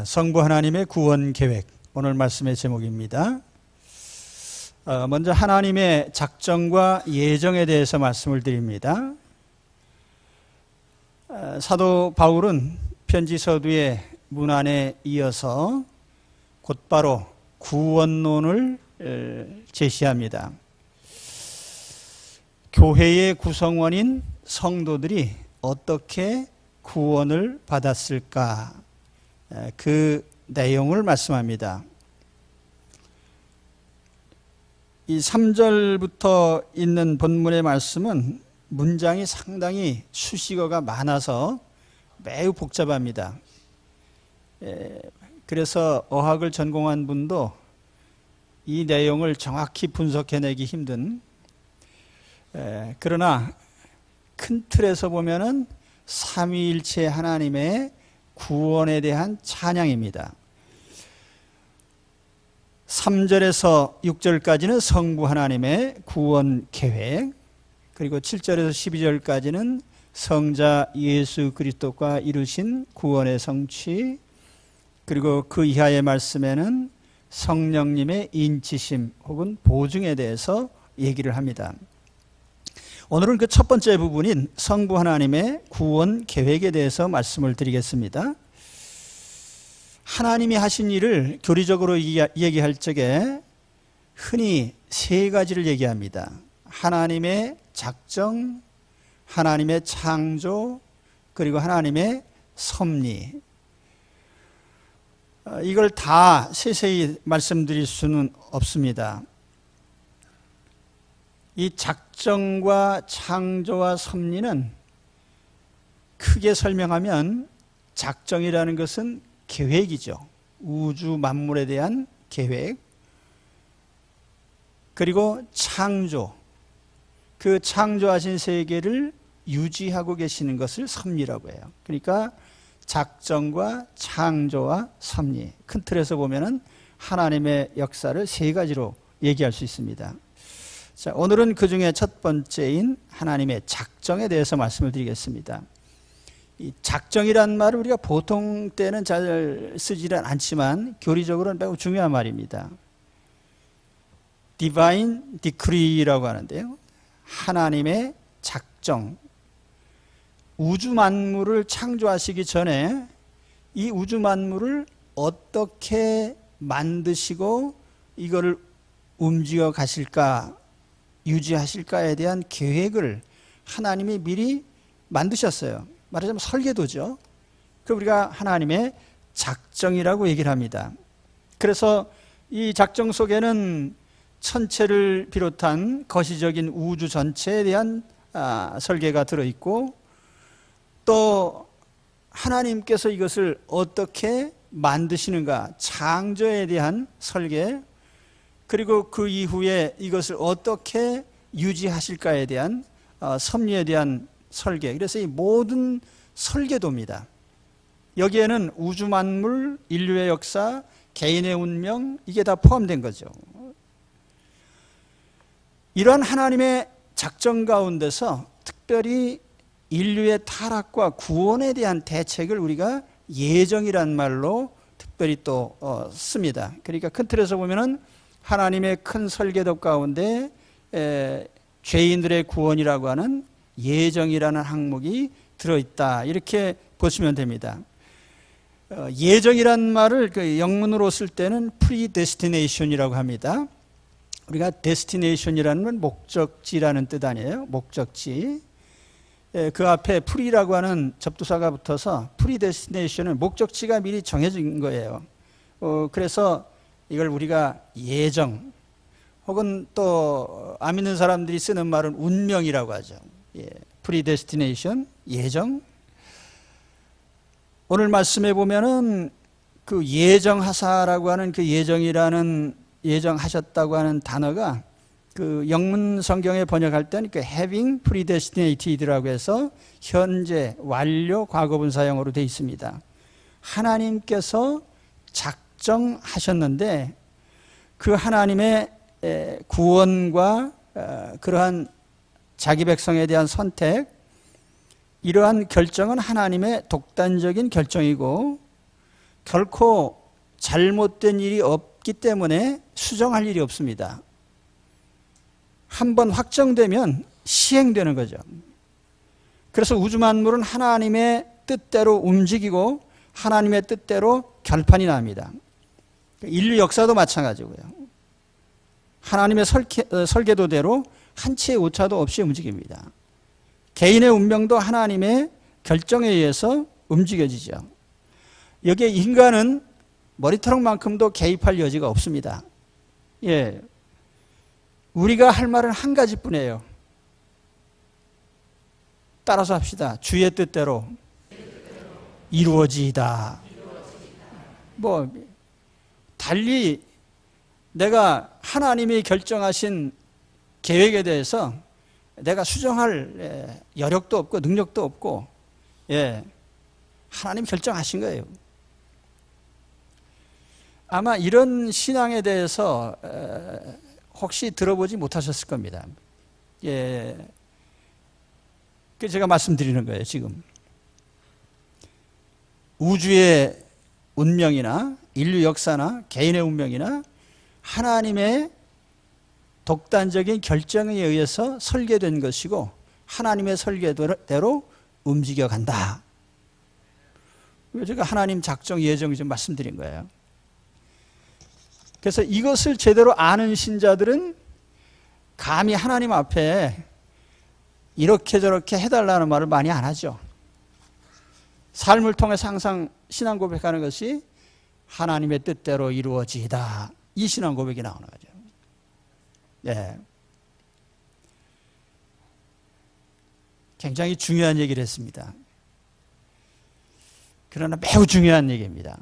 성부 하나님의 구원 계획, 오늘 말씀의 제목입니다. 먼저 하나님의 작정과 예정에 대해서 말씀을 드립니다. 사도 바울은 편지 서두의 문안에 이어서 곧바로 구원론을 제시합니다. 교회의 구성원인 성도들이 어떻게 구원을 받았을까? 그 내용을 말씀합니다. 이 3절부터 있는 본문의 말씀은 문장이 상당히 수식어가 많아서 매우 복잡합니다. 그래서 어학을 전공한 분도 이 내용을 정확히 분석해내기 힘든, 그러나 큰 틀에서 보면은 삼위일체 하나님의 구원에 대한 찬양입니다. 3절에서 6절까지는 성부 하나님의 구원 계획, 그리고 7절에서 12절까지는 성자 예수 그리스도가 이루신 구원의 성취, 그리고 그 이하의 말씀에는 성령님의 인치심 혹은 보증에 대해서 얘기를 합니다. 오늘은 그 첫 번째 부분인 성부 하나님의 구원 계획에 대해서 말씀을 드리겠습니다. 하나님이 하신 일을 교리적으로 얘기할 적에 흔히 세 가지를 얘기합니다. 하나님의 작정, 하나님의 창조, 그리고 하나님의 섭리. 이걸 다 세세히 말씀드릴 수는 없습니다. 이 작정과 창조와 섭리는 크게 설명하면, 작정이라는 것은 계획이죠. 우주 만물에 대한 계획. 그리고 창조, 그 창조하신 세계를 유지하고 계시는 것을 섭리라고 해요. 그러니까 작정과 창조와 섭리, 큰 틀에서 보면은 하나님의 역사를 세 가지로 얘기할 수 있습니다. 자, 오늘은 그 중에 첫 번째인 하나님의 작정에 대해서 말씀을 드리겠습니다. 이 작정이라는 말을 우리가 보통 때는 잘 쓰지는 않지만 교리적으로는 매우 중요한 말입니다. Divine Decree라고 하는데요, 하나님의 작정. 우주 만물을 창조하시기 전에 이 우주 만물을 어떻게 만드시고 이거를 움직여 가실까, 유지하실까에 대한 계획을 하나님이 미리 만드셨어요. 말하자면 설계도죠. 그 우리가 하나님의 작정이라고 얘기를 합니다. 그래서 이 작정 속에는 천체를 비롯한 거시적인 우주 전체에 대한 설계가 들어있고, 또 하나님께서 이것을 어떻게 만드시는가, 창조에 대한 설계, 그리고 그 이후에 이것을 어떻게 유지하실까에 대한 섭리에 대한 설계. 그래서 이 모든 설계도입니다. 여기에는 우주 만물, 인류의 역사, 개인의 운명, 이게 다 포함된 거죠. 이러한 하나님의 작정 가운데서 특별히 인류의 타락과 구원에 대한 대책을 우리가 예정이란 말로 특별히 또 씁니다. 그러니까 큰 틀에서 보면은 하나님의 큰 설계도 가운데 죄인들의 구원이라고 하는 예정이라는 항목이 들어있다, 이렇게 보시면 됩니다. 예정이란 말을 그 영문으로 쓸 때는 predestination이라고 합니다. 우리가 destination이라는 건 목적지라는 뜻 아니에요? 목적지. 그 앞에 pre라고 하는 접두사가 붙어서 predestination은 목적지가 미리 정해진 거예요. 그래서 이걸 우리가 예정, 혹은 또 안 믿는 사람들이 쓰는 말은 운명이라고 하죠. predestination, 예정. 오늘 말씀에 보면은 그 예정하사라고 하는 그 예정이라는, 예정하셨다고 하는 단어가 그 영문 성경에 번역할 때는 그 having predestinated라고 해서 현재 완료 과거분 사형으로 되어 있습니다. 하나님께서 작정하셨는데 그 하나님의 구원과 그러한 자기 백성에 대한 선택, 이러한 결정은 하나님의 독단적인 결정이고, 결코 잘못된 일이 없기 때문에 수정할 일이 없습니다. 한번 확정되면 시행되는 거죠. 그래서 우주 만물은 하나님의 뜻대로 움직이고 하나님의 뜻대로 결판이 납니다. 인류 역사도 마찬가지고요. 하나님의 설계도대로 한치의 오차도 없이 움직입니다. 개인의 운명도 하나님의 결정에 의해서 움직여지죠. 여기에 인간은 머리털만큼도 개입할 여지가 없습니다. 예, 우리가 할 말은 한 가지뿐이에요. 따라서 합시다. 주의 뜻대로 이루어지이다. 뭐 달리 내가 하나님이 결정하신 계획에 대해서 내가 수정할 여력도 없고 능력도 없고, 예, 하나님 결정하신 거예요. 아마 이런 신앙에 대해서 혹시 들어보지 못하셨을 겁니다. 예, 그래서 제가 말씀드리는 거예요. 지금 우주의 운명이나 인류 역사나 개인의 운명이나 하나님의 독단적인 결정에 의해서 설계된 것이고 하나님의 설계대로 움직여간다. 제가 하나님 작정 예정 좀 말씀드린 거예요. 그래서 이것을 제대로 아는 신자들은 감히 하나님 앞에 이렇게 저렇게 해달라는 말을 많이 안 하죠. 삶을 통해서 항상 신앙 고백하는 것이 하나님의 뜻대로 이루어지이다. 이 신앙 고백이 나오는 거죠. 네. 굉장히 중요한 얘기를 했습니다. 그러나 매우 중요한 얘기입니다.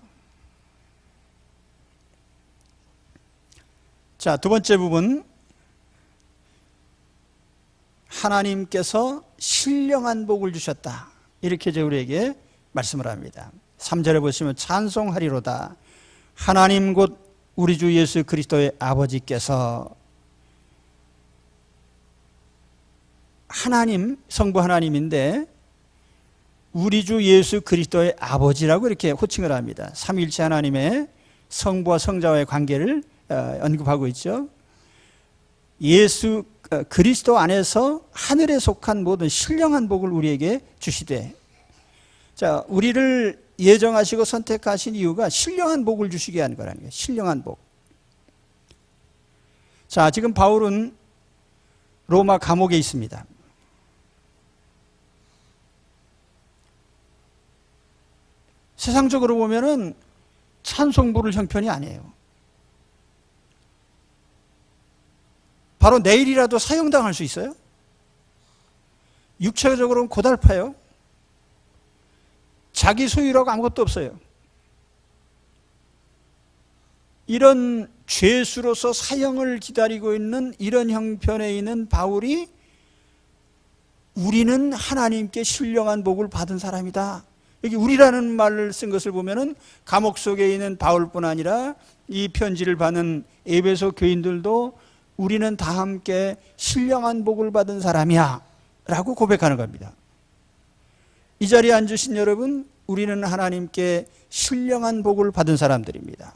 자, 두 번째 부분. 하나님께서 신령한 복을 주셨다. 이렇게 이제 우리에게 말씀을 합니다. 3절에 보시면 찬송하리로다. 하나님 곧 우리 주 예수 그리스도의 아버지께서, 하나님, 성부 하나님인데 우리 주 예수 그리스도의 아버지라고 이렇게 호칭을 합니다. 삼위일체 하나님의 성부와 성자와의 관계를 언급하고 있죠. 예수 그리스도 안에서 하늘에 속한 모든 신령한 복을 우리에게 주시되, 자, 우리를 예정하시고 선택하신 이유가 신령한 복을 주시게 위한 거라는 거예요. 신령한 복. 자, 지금 바울은 로마 감옥에 있습니다. 세상적으로 보면은 찬송 부를 형편이 아니에요. 바로 내일이라도 사형당할 수 있어요. 육체적으로는 고달파요. 자기 소유라고 아무것도 없어요. 이런 죄수로서 사형을 기다리고 있는 이런 형편에 있는 바울이 우리는 하나님께 신령한 복을 받은 사람이다. 여기 우리라는 말을 쓴 것을 보면은 감옥 속에 있는 바울뿐 아니라 이 편지를 받는 에베소 교인들도 우리는 다 함께 신령한 복을 받은 사람이야 라고 고백하는 겁니다. 이 자리에 앉으신 여러분, 우리는 하나님께 신령한 복을 받은 사람들입니다.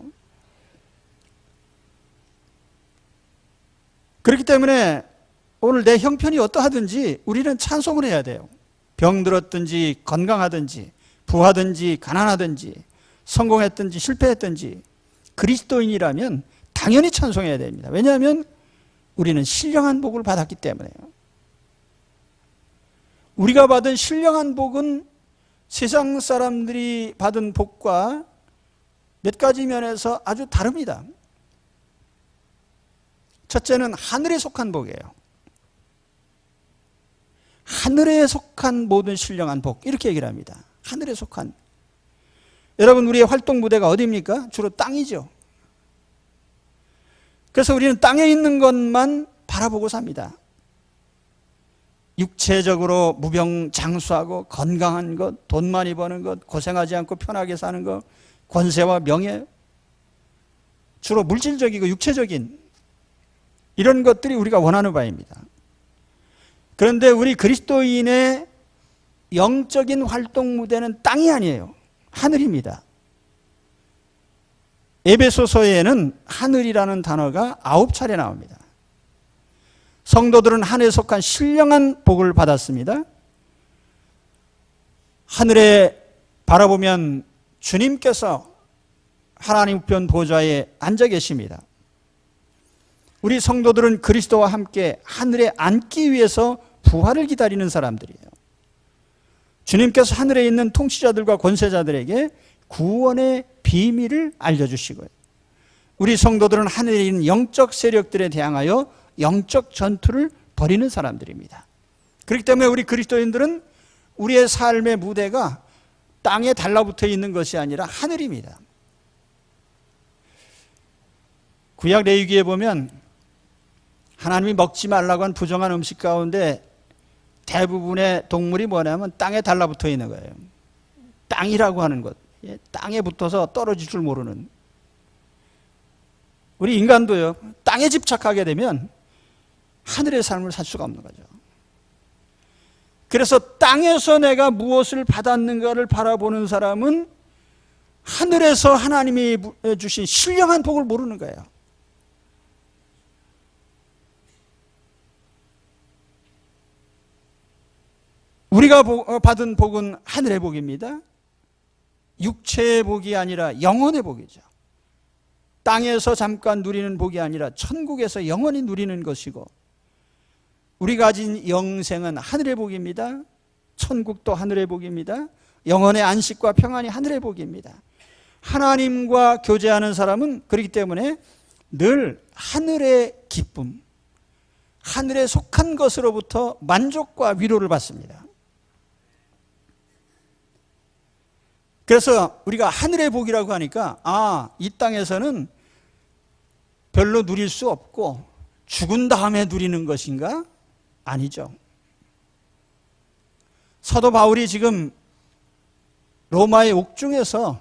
그렇기 때문에 오늘 내 형편이 어떠하든지 우리는 찬송을 해야 돼요. 병들었든지 건강하든지 부하든지 가난하든지 성공했든지 실패했든지 그리스도인이라면 당연히 찬송해야 됩니다. 왜냐하면 우리는 신령한 복을 받았기 때문에요. 우리가 받은 신령한 복은 세상 사람들이 받은 복과 몇 가지 면에서 아주 다릅니다. 첫째는 하늘에 속한 복이에요. 하늘에 속한 모든 신령한 복, 이렇게 얘기를 합니다. 하늘에 속한. 여러분, 우리의 활동 무대가 어디입니까? 주로 땅이죠. 그래서 우리는 땅에 있는 것만 바라보고 삽니다. 육체적으로 무병장수하고 건강한 것, 돈 많이 버는 것, 고생하지 않고 편하게 사는 것, 권세와 명예, 주로 물질적이고 육체적인 이런 것들이 우리가 원하는 바입니다. 그런데 우리 그리스도인의 영적인 활동 무대는 땅이 아니에요. 하늘입니다. 에베소서에는 하늘이라는 단어가 9차례 나옵니다. 성도들은 하늘에 속한 신령한 복을 받았습니다. 하늘에 바라보면 주님께서 하나님 우편 보좌에 앉아 계십니다. 우리 성도들은 그리스도와 함께 하늘에 앉기 위해서 부활을 기다리는 사람들이에요. 주님께서 하늘에 있는 통치자들과 권세자들에게 구원의 비밀을 알려주시고요. 우리 성도들은 하늘에 있는 영적 세력들에 대항하여 영적 전투를 벌이는 사람들입니다. 그렇기 때문에 우리 그리스도인들은 우리의 삶의 무대가 땅에 달라붙어 있는 것이 아니라 하늘입니다. 구약 레위기에 보면 하나님이 먹지 말라고 한 부정한 음식 가운데 대부분의 동물이 뭐냐면 땅에 달라붙어 있는 거예요. 땅이라고 하는 것, 땅에 붙어서 떨어질 줄 모르는. 우리 인간도요, 땅에 집착하게 되면 하늘의 삶을 살 수가 없는 거죠. 그래서 땅에서 내가 무엇을 받았는가를 바라보는 사람은 하늘에서 하나님이 주신 신령한 복을 모르는 거예요. 우리가 받은 복은 하늘의 복입니다. 육체의 복이 아니라 영혼의 복이죠. 땅에서 잠깐 누리는 복이 아니라 천국에서 영원히 누리는 것이고, 우리가 가진 영생은 하늘의 복입니다. 천국도 하늘의 복입니다. 영혼의 안식과 평안이 하늘의 복입니다. 하나님과 교제하는 사람은 그렇기 때문에 늘 하늘의 기쁨, 하늘에 속한 것으로부터 만족과 위로를 받습니다. 그래서 우리가 하늘의 복이라고 하니까 이 땅에서는 별로 누릴 수 없고 죽은 다음에 누리는 것인가? 아니죠. 사도 바울이 지금 로마의 옥중에서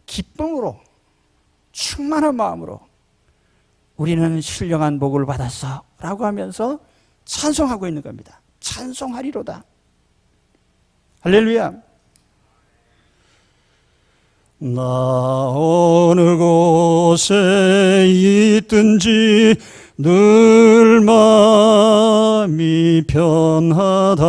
기쁨으로 충만한 마음으로 우리는 신령한 복을 받았어 라고 하면서 찬송하고 있는 겁니다. 찬송하리로다. 할렐루야. 나 어느 곳에 있든지 늘 마음이 편하다.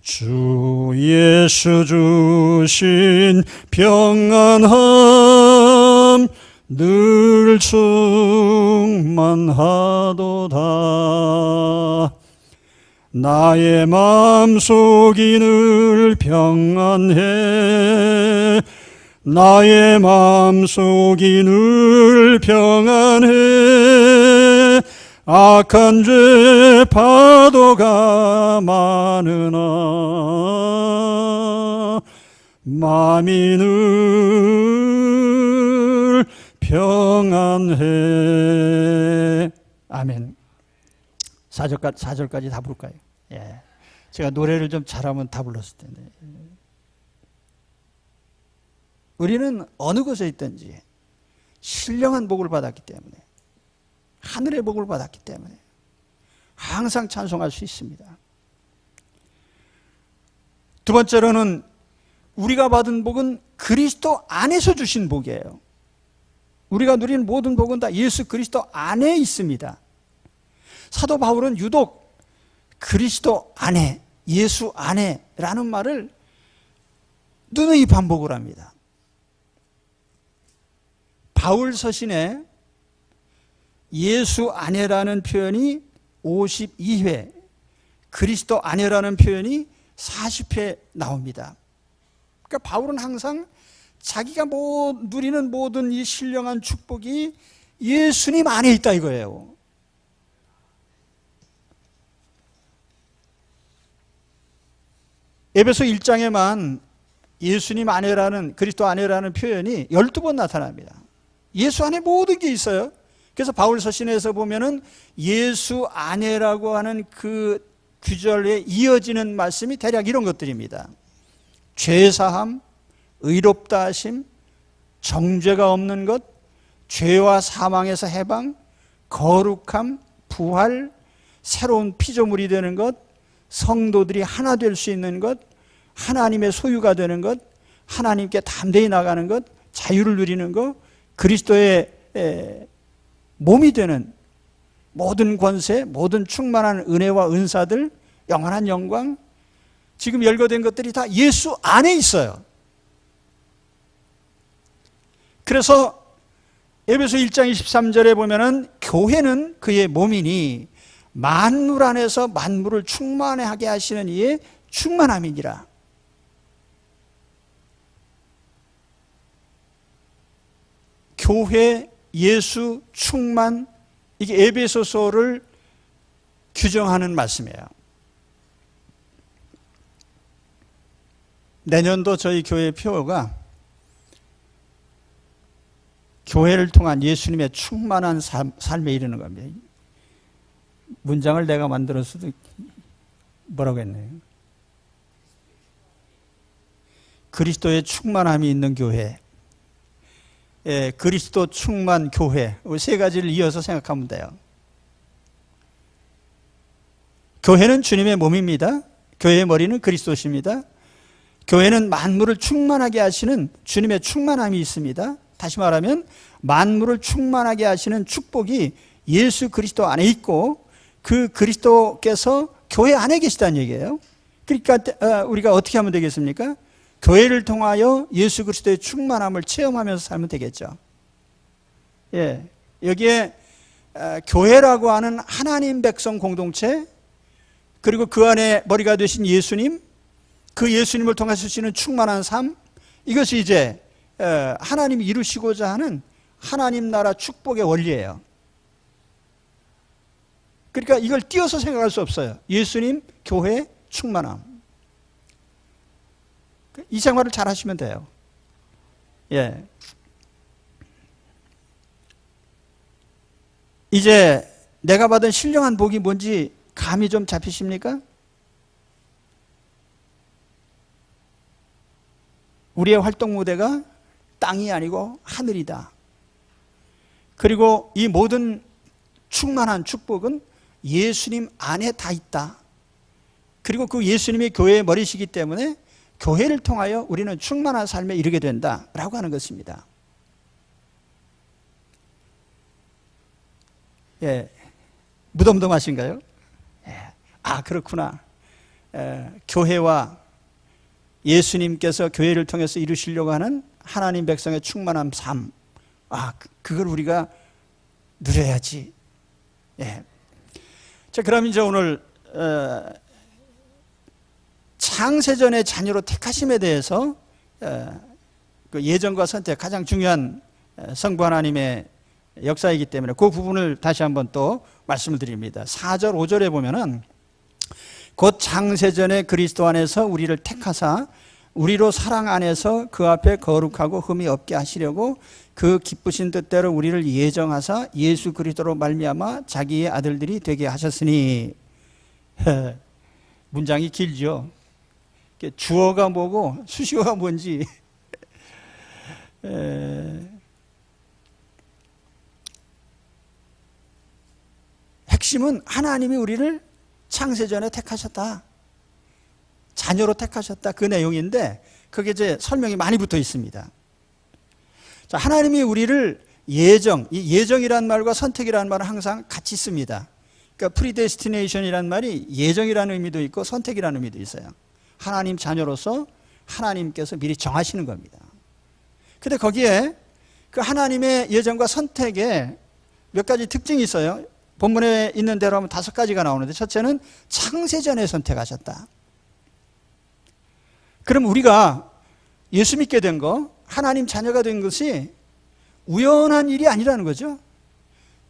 주 예수 주신 평안함 늘 충만하도다. 나의 마음속이 늘 평안해. 나의 마음속이 늘 평안해. 악한 죄 파도가 많으나 마음이 늘 평안해. 아멘. 4절까지 다 부를까요? 예. 제가 노래를 좀 잘하면 다 불렀을 텐데. 우리는 어느 곳에 있든지 신령한 복을 받았기 때문에, 하늘의 복을 받았기 때문에 항상 찬송할 수 있습니다. 두 번째로는 우리가 받은 복은 그리스도 안에서 주신 복이에요. 우리가 누리는 모든 복은 다 예수 그리스도 안에 있습니다. 사도 바울은 유독 그리스도 안에, 예수 안에라는 말을 누누이 반복을 합니다. 바울 서신에 예수 안에라는 표현이 52회, 그리스도 안에라는 표현이 40회 나옵니다. 그러니까 바울은 항상 자기가 누리는 모든 이 신령한 축복이 예수님 안에 있다 이거예요. 에베소 1장에만 예수님 안에라는, 그리스도 안에라는 표현이 12번 나타납니다. 예수 안에 모든 게 있어요. 그래서 바울 서신에서 보면은 예수 안에라고 하는 그 구절에 이어지는 말씀이 대략 이런 것들입니다. 죄사함, 의롭다 하심, 정죄가 없는 것, 죄와 사망에서 해방, 거룩함, 부활, 새로운 피조물이 되는 것, 성도들이 하나 될 수 있는 것, 하나님의 소유가 되는 것, 하나님께 담대히 나가는 것, 자유를 누리는 거, 그리스도의 몸이 되는 모든 권세, 모든 충만한 은혜와 은사들, 영원한 영광, 지금 열거된 것들이 다 예수 안에 있어요. 그래서 에베소 1장 23절에 보면은 교회는 그의 몸이니 만물 안에서 만물을 충만하게 하시는 이의 충만함이니라. 교회, 예수, 충만, 이게 에베소서를 규정하는 말씀이에요. 내년도 저희 교회 표어가 교회를 통한 예수님의 충만한 삶에 이르는 겁니다. 문장을 내가 만들었어도 뭐라고 했네요. 그리스도의 충만함이 있는 교회, 그리스도 충만 교회, 세 가지를 이어서 생각하면 돼요. 교회는 주님의 몸입니다. 교회의 머리는 그리스도십니다. 교회는 만물을 충만하게 하시는 주님의 충만함이 있습니다. 다시 말하면 만물을 충만하게 하시는 축복이 예수 그리스도 안에 있고 그 그리스도께서 교회 안에 계시다는 얘기예요. 그러니까 우리가 어떻게 하면 되겠습니까? 교회를 통하여 예수 그리스도의 충만함을 체험하면서 살면 되겠죠. 예, 여기에 교회라고 하는 하나님 백성 공동체, 그리고 그 안에 머리가 되신 예수님, 그 예수님을 통해서 주시는 충만한 삶, 이것이 이제 하나님이 이루시고자 하는 하나님 나라 축복의 원리예요. 그러니까 이걸 띄어서 생각할 수 없어요. 예수님, 교회, 충만함. 이 생활을 잘 하시면 돼요. 예. 이제 내가 받은 신령한 복이 뭔지 감이 좀 잡히십니까? 우리의 활동 무대가 땅이 아니고 하늘이다. 그리고 이 모든 충만한 축복은 예수님 안에 다 있다. 그리고 그 예수님이 교회의 머리시기 때문에 교회를 통하여 우리는 충만한 삶에 이르게 된다라고 하는 것입니다. 예, 무덤덤하신가요? 예. 아, 그렇구나. 교회와 예수님께서 교회를 통해서 이루시려고 하는 하나님 백성의 충만한 삶, 그걸 우리가 누려야지. 예. 자, 그럼 이제 오늘 창세전의 자녀로 택하심에 대해서 그 예정과 선택, 가장 중요한 성부 하나님의 역사이기 때문에 그 부분을 다시 한번 또 말씀을 드립니다. 4절 5절에 보면은 곧 창세전에 그리스도 안에서 우리를 택하사 우리로 사랑 안에서 그 앞에 거룩하고 흠이 없게 하시려고 그 기쁘신 뜻대로 우리를 예정하사 예수 그리스도로 말미암아 자기의 아들들이 되게 하셨으니. 문장이 길죠. 주어가 뭐고 수식어가 뭔지. 핵심은 하나님이 우리를 창세전에 택하셨다. 자녀로 택하셨다. 그 내용인데 그게 이제 설명이 많이 붙어 있습니다. 자, 하나님이 우리를 예정, 이 예정이란 말과 선택이라는 말은 항상 같이 씁니다. 그러니까 프리데스티네이션이란 말이 예정이라는 의미도 있고 선택이라는 의미도 있어요. 하나님 자녀로서 하나님께서 미리 정하시는 겁니다. 근데 거기에 그 하나님의 예정과 선택에 몇 가지 특징이 있어요. 본문에 있는 대로 하면 5가지가 나오는데, 첫째는 창세전에 선택하셨다. 그럼 우리가 예수 믿게 된 거, 하나님 자녀가 된 것이 우연한 일이 아니라는 거죠.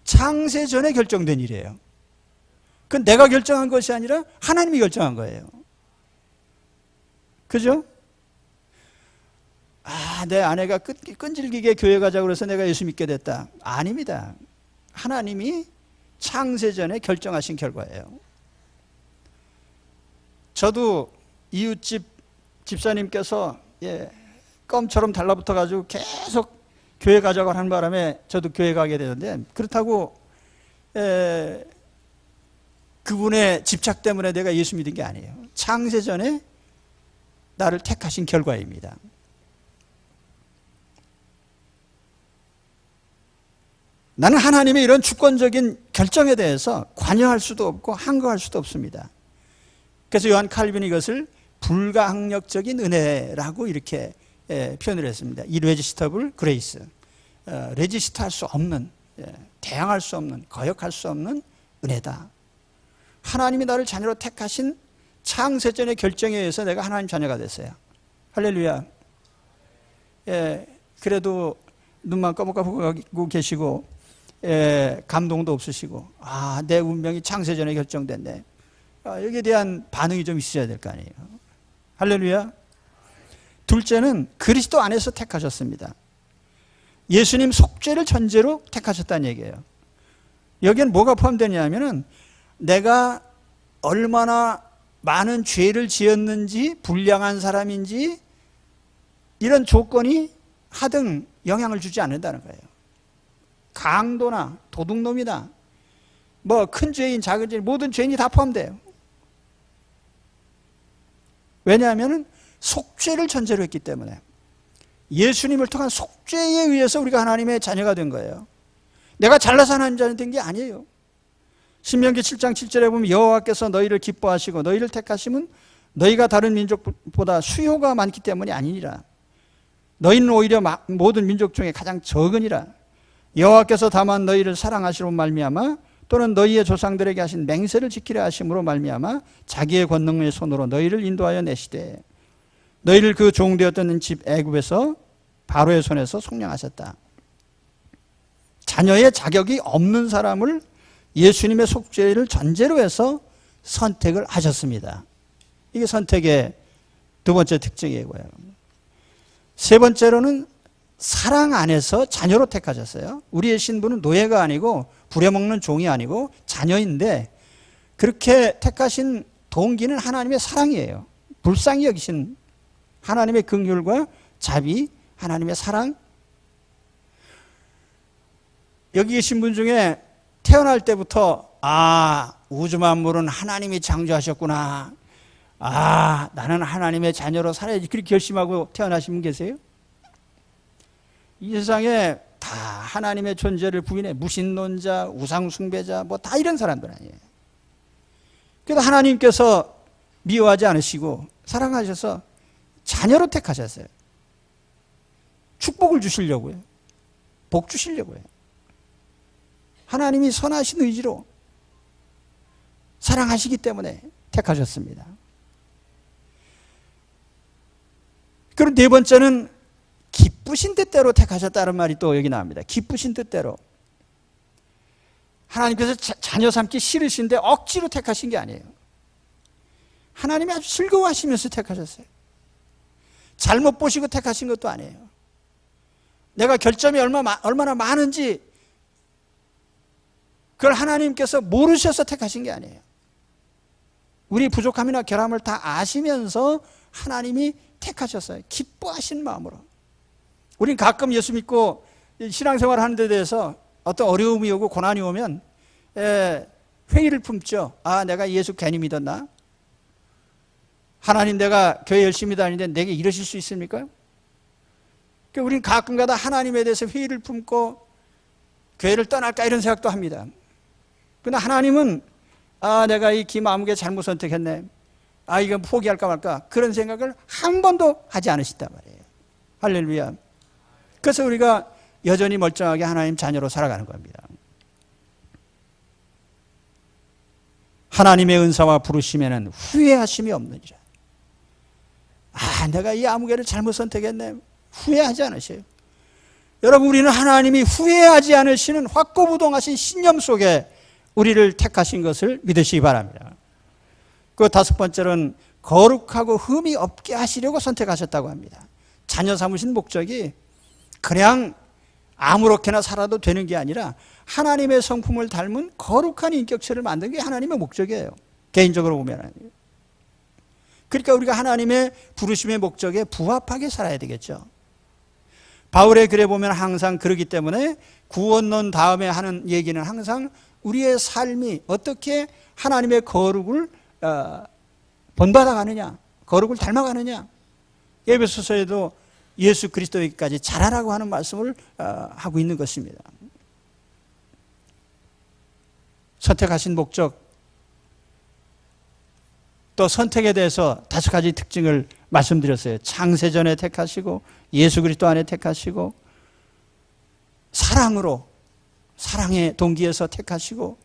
창세전에 결정된 일이에요. 그건 내가 결정한 것이 아니라 하나님이 결정한 거예요. 그죠? 내 아내가 끈질기게 교회 가자고 그래서 내가 예수 믿게 됐다. 아닙니다. 하나님이 창세전에 결정하신 결과예요. 저도 이웃집 집사님께서 껌처럼 달라붙어가지고 계속 교회 가자고 하는 바람에 저도 교회 가게 되는데, 그렇다고 그분의 집착 때문에 내가 예수 믿은 게 아니에요. 창세전에 나를 택하신 결과입니다. 나는 하나님의 이런 주권적인 결정에 대해서 관여할 수도 없고 항거할 수도 없습니다. 그래서 요한 칼빈이 이것을 불가항력적인 은혜라고 이렇게 표현을 했습니다. irresistible grace. 레지스트 할 수 없는, 대항할 수 없는, 거역할 수 없는 은혜다. 하나님이 나를 자녀로 택하신 창세전의 결정에 의해서 내가 하나님 자녀가 됐어요. 할렐루야. 그래도 눈만 꺼먹고 계시고 감동도 없으시고 내 운명이 창세전에 결정됐네. 여기에 대한 반응이 좀 있어야 될 거 아니에요. 할렐루야. 둘째는 그리스도 안에서 택하셨습니다. 예수님 속죄를 전제로 택하셨다는 얘기예요. 여기엔 뭐가 포함되냐면은 내가 얼마나 많은 죄를 지었는지, 불량한 사람인지 이런 조건이 하등 영향을 주지 않는다는 거예요. 강도나 도둑놈이나 뭐 큰 죄인, 작은 죄인, 모든 죄인이 다 포함돼요. 왜냐하면 속죄를 전제로 했기 때문에. 예수님을 통한 속죄에 의해서 우리가 하나님의 자녀가 된 거예요. 내가 잘나서 하나님 자녀 된 게 아니에요. 신명기 7장 7절에 보면 여호와께서 너희를 기뻐하시고 너희를 택하심은 너희가 다른 민족보다 수요가 많기 때문이 아니니라. 너희는 오히려 모든 민족 중에 가장 적으니라. 여호와께서 다만 너희를 사랑하시로 말미암아 또는 너희의 조상들에게 하신 맹세를 지키려 하심으로 말미암아 자기의 권능의 손으로 너희를 인도하여 내시되 너희를 그 종되었던 집 애굽에서 바로의 손에서 속량하셨다. 자녀의 자격이 없는 사람을 예수님의 속죄를 전제로 해서 선택을 하셨습니다. 이게 선택의 두 번째 특징이고요. 세 번째로는 사랑 안에서 자녀로 택하셨어요. 우리의 신분은 노예가 아니고 부려먹는 종이 아니고 자녀인데 그렇게 택하신 동기는 하나님의 사랑이에요. 불쌍히 여기신 하나님의 긍휼과 자비, 하나님의 사랑. 여기 계신 분 중에 태어날 때부터 우주 만물은 하나님이 창조하셨구나. 나는 하나님의 자녀로 살아야지. 그렇게 결심하고 태어나신 분 계세요? 이 세상에 다 하나님의 존재를 부인해 무신론자, 우상숭배자 뭐 다 이런 사람들 아니에요. 그래도 하나님께서 미워하지 않으시고 사랑하셔서 자녀로 택하셨어요. 축복을 주시려고요. 복 주시려고요. 하나님이 선하신 의지로 사랑하시기 때문에 택하셨습니다. 그리고 네 번째는 기쁘신 뜻대로 택하셨다는 말이 또 여기 나옵니다. 기쁘신 뜻대로. 하나님께서 자녀 삼기 싫으신데 억지로 택하신 게 아니에요. 하나님이 아주 즐거워하시면서 택하셨어요. 잘못 보시고 택하신 것도 아니에요. 내가 결점이 얼마나 많은지 그걸 하나님께서 모르셔서 택하신 게 아니에요. 우리 부족함이나 결함을 다 아시면서 하나님이 택하셨어요. 기뻐하신 마음으로. 우린 가끔 예수 믿고 신앙생활 하는 데 대해서 어떤 어려움이 오고 고난이 오면 회의를 품죠. 내가 예수 괜히 믿었나? 하나님, 내가 교회 열심히 다니는데 내게 이러실 수 있습니까? 그러니까 우린 가끔가다 하나님에 대해서 회의를 품고 교회를 떠날까 이런 생각도 합니다. 그러나 하나님은 내가 이 김아무개 잘못 선택했네. 이건 포기할까 말까 그런 생각을 한 번도 하지 않으신단 말이에요. 할렐루야. 그래서 우리가 여전히 멀쩡하게 하나님 자녀로 살아가는 겁니다. 하나님의 은사와 부르심에는 후회하심이 없느니라. 내가 이 아무개를 잘못 선택했네. 후회하지 않으세요. 여러분, 우리는 하나님이 후회하지 않으시는 확고부동하신 신념 속에 우리를 택하신 것을 믿으시기 바랍니다. 그 다섯 번째는 거룩하고 흠이 없게 하시려고 선택하셨다고 합니다. 자녀 삼으신 목적이 그냥 아무렇게나 살아도 되는 게 아니라 하나님의 성품을 닮은 거룩한 인격체를 만든 게 하나님의 목적이에요. 개인적으로 보면. 그러니까 우리가 하나님의 부르심의 목적에 부합하게 살아야 되겠죠. 바울의 글에 보면 항상 그러기 때문에 구원론 다음에 하는 얘기는 항상 우리의 삶이 어떻게 하나님의 거룩을 본받아가느냐, 거룩을 닮아가느냐. 에베소서에도 예수 그리스도에게까지 자라라고 하는 말씀을 하고 있는 것입니다. 선택하신 목적, 또 선택에 대해서 5가지 특징을 말씀드렸어요. 창세전에 택하시고, 예수 그리스도 안에 택하시고, 사랑으로, 사랑의 동기에서 택하시고,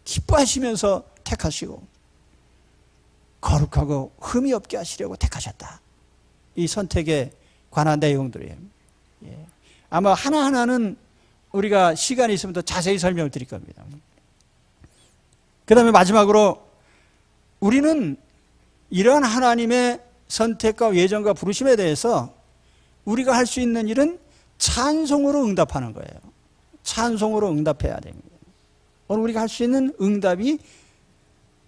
기뻐하시면서 택하시고, 거룩하고 흠이 없게 하시려고 택하셨다. 이 선택에 관한 내용들이에요. 예. 아마 하나하나는 우리가 시간이 있으면 더 자세히 설명을 드릴 겁니다. 그 다음에 마지막으로 우리는 이러한 하나님의 선택과 예정과 부르심에 대해서 우리가 할 수 있는 일은 찬송으로 응답하는 거예요. 찬송으로 응답해야 됩니다. 오늘 우리가 할 수 있는 응답이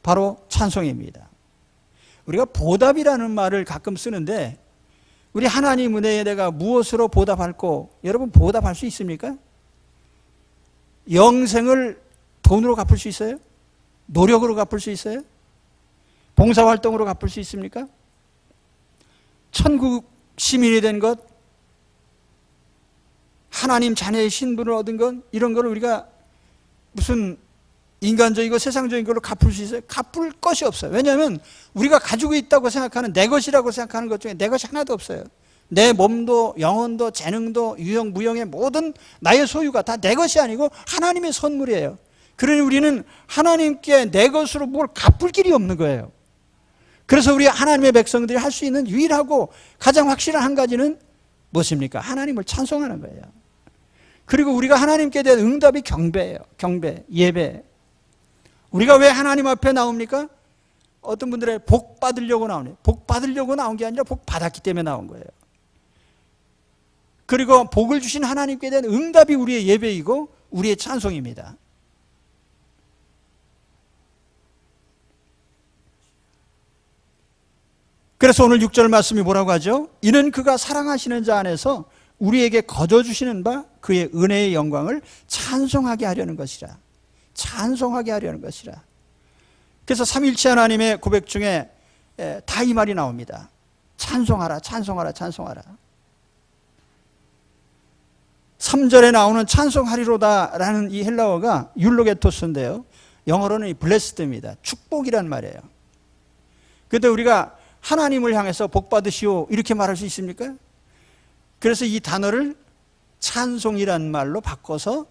바로 찬송입니다. 우리가 보답이라는 말을 가끔 쓰는데, 우리 하나님 은혜에 내가 무엇으로 보답할꼬? 여러분 보답할 수 있습니까? 영생을 돈으로 갚을 수 있어요? 노력으로 갚을 수 있어요? 봉사활동으로 갚을 수 있습니까? 천국 시민이 된 것, 하나님 자녀의 신분을 얻은 것, 이런 걸 우리가 무슨 인간적이고 세상적인 걸로 갚을 수 있어요? 갚을 것이 없어요. 왜냐하면 우리가 가지고 있다고 생각하는, 내 것이라고 생각하는 것 중에 내 것이 하나도 없어요. 내 몸도 영혼도 재능도 유형 무형의 모든 나의 소유가 다 내 것이 아니고 하나님의 선물이에요. 그러니 우리는 하나님께 내 것으로 뭘 갚을 길이 없는 거예요. 그래서 우리 하나님의 백성들이 할 수 있는 유일하고 가장 확실한 한 가지는 무엇입니까? 하나님을 찬송하는 거예요. 그리고 우리가 하나님께 대한 응답이 경배예요. 경배, 예배. 우리가 왜 하나님 앞에 나옵니까? 어떤 분들의 복 받으려고 나오네. 복 받으려고 나온 게 아니라 복 받았기 때문에 나온 거예요. 그리고 복을 주신 하나님께 대한 응답이 우리의 예배이고 우리의 찬송입니다. 그래서 오늘 6절 말씀이 뭐라고 하죠? 이는 그가 사랑하시는 자 안에서 우리에게 거저주시는 바 그의 은혜의 영광을 찬송하게 하려는 것이라. 찬송하게 하려는 것이라. 그래서 삼위일체 하나님의 고백 중에 다 이 말이 나옵니다. 찬송하라, 찬송하라, 찬송하라. 3절에 나오는 찬송하리로다라는 이 헬라어가 율로게토스인데요. 영어로는 블레스드입니다. 축복이란 말이에요. 그런데 우리가 하나님을 향해서 복 받으시오 이렇게 말할 수 있습니까? 그래서 이 단어를 찬송이란 말로 바꿔서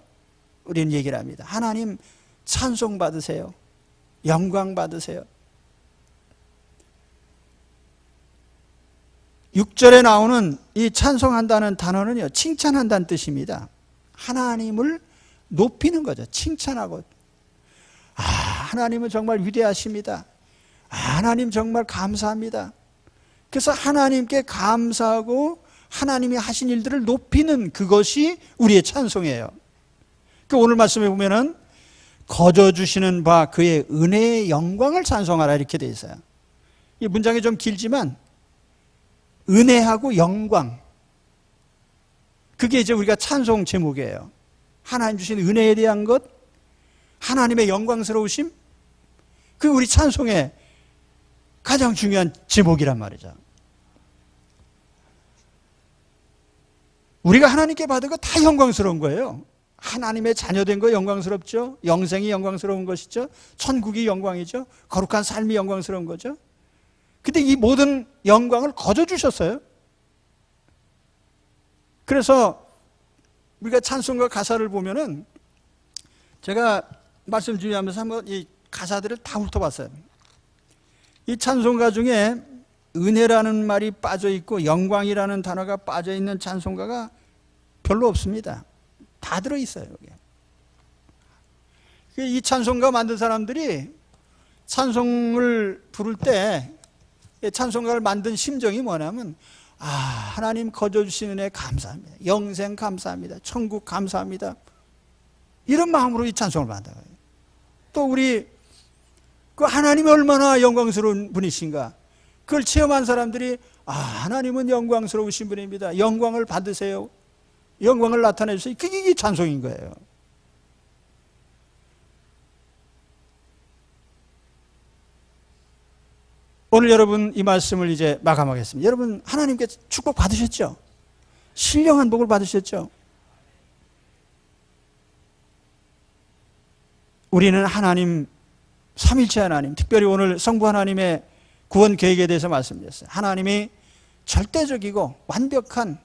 우리는 얘기를 합니다. 하나님 찬송 받으세요. 영광 받으세요. 6절에 나오는 이 찬송한다는 단어는요, 칭찬한다는 뜻입니다. 하나님을 높이는 거죠. 칭찬하고. 아, 하나님은 정말 위대하십니다. 아, 하나님 정말 감사합니다. 그래서 하나님께 감사하고 하나님이 하신 일들을 높이는 그것이 우리의 찬송이에요. 그 오늘 말씀에 보면은 거저 주시는 바 그의 은혜의 영광을 찬송하라 이렇게 돼 있어요. 이 문장이 좀 길지만 은혜하고 영광, 그게 이제 우리가 찬송 제목이에요. 하나님 주신 은혜에 대한 것, 하나님의 영광스러우심, 그 우리 찬송의 가장 중요한 제목이란 말이죠. 우리가 하나님께 받은 거 다 영광스러운 거예요. 하나님의 자녀된 거 영광스럽죠. 영생이 영광스러운 것이죠. 천국이 영광이죠. 거룩한 삶이 영광스러운 거죠. 근데 이 모든 영광을 거저 주셨어요. 그래서 우리가 찬송가 가사를 보면은, 제가 말씀 준비하면서 한번 이 가사들을 다 훑어봤어요. 이 찬송가 중에 은혜라는 말이 빠져 있고 영광이라는 단어가 빠져 있는 찬송가가 별로 없습니다. 다 들어 있어요, 여기. 이 찬송가 만든 사람들이 찬송을 부를 때 찬송가를 만든 심정이 뭐냐면, 아, 하나님 거저 주시는 은혜 감사합니다. 영생 감사합니다. 천국 감사합니다. 이런 마음으로 이 찬송을 만든 거예요. 또 우리 그 하나님이 얼마나 영광스러운 분이신가, 그걸 체험한 사람들이, 아, 하나님은 영광스러우신 분입니다. 영광을 받으세요. 영광을 나타내 주세요. 그게 찬송인 거예요. 오늘 여러분 이 말씀을 이제 마감하겠습니다. 여러분 하나님께 축복 받으셨죠? 신령한 복을 받으셨죠? 우리는 하나님, 삼위일체 하나님, 특별히 오늘 성부 하나님의 구원 계획에 대해서 말씀드렸어요. 하나님이 절대적이고 완벽한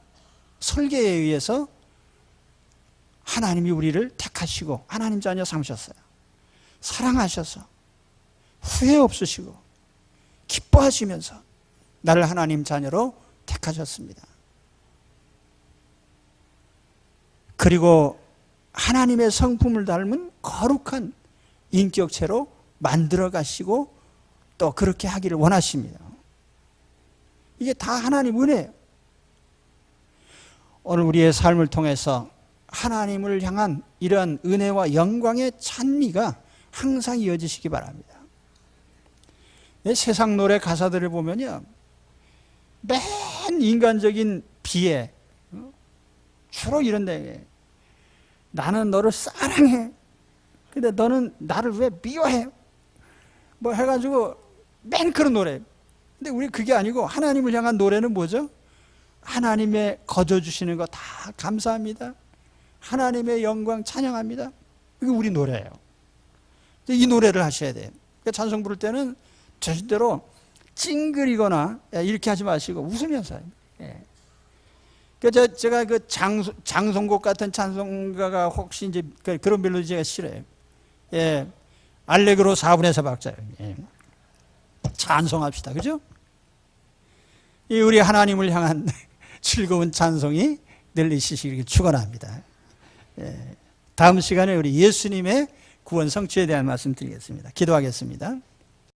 설계에 의해서 하나님이 우리를 택하시고 하나님 자녀 삼으셨어요. 사랑하셔서 후회 없으시고 기뻐하시면서 나를 하나님 자녀로 택하셨습니다. 그리고 하나님의 성품을 닮은 거룩한 인격체로 만들어 가시고 또 그렇게 하기를 원하십니다. 이게 다 하나님 은혜예요. 오늘 우리의 삶을 통해서 하나님을 향한 이러한 은혜와 영광의 찬미가 항상 이어지시기 바랍니다. 세상 노래 가사들을 보면요, 맨 인간적인 비애, 주로 이런데, 나는 너를 사랑해. 근데 너는 나를 왜 미워해? 뭐 해가지고 맨 그런 노래. 근데 우리 그게 아니고 하나님을 향한 노래는 뭐죠? 하나님의 거저주시는 거 다 감사합니다. 하나님의 영광 찬양합니다. 이게 우리 노래예요. 이 노래를 하셔야 돼요. 그러니까 찬송 부를 때는 절대로 찡그리거나 이렇게 하지 마시고 웃으면서 해요. 예. 그래서 제가 그 장송곡 같은 찬송가가 혹시 이제 그런 멜로디 제가 싫어요. 예. 알레그로 4분의 4 박자예요. 예. 찬송합시다. 그죠? 이 우리 하나님을 향한 즐거운 찬송이 늘 있으시길 축원합니다. 예. 다음 시간에 우리 예수님의 구원 성취에 대한 말씀 드리겠습니다. 기도하겠습니다.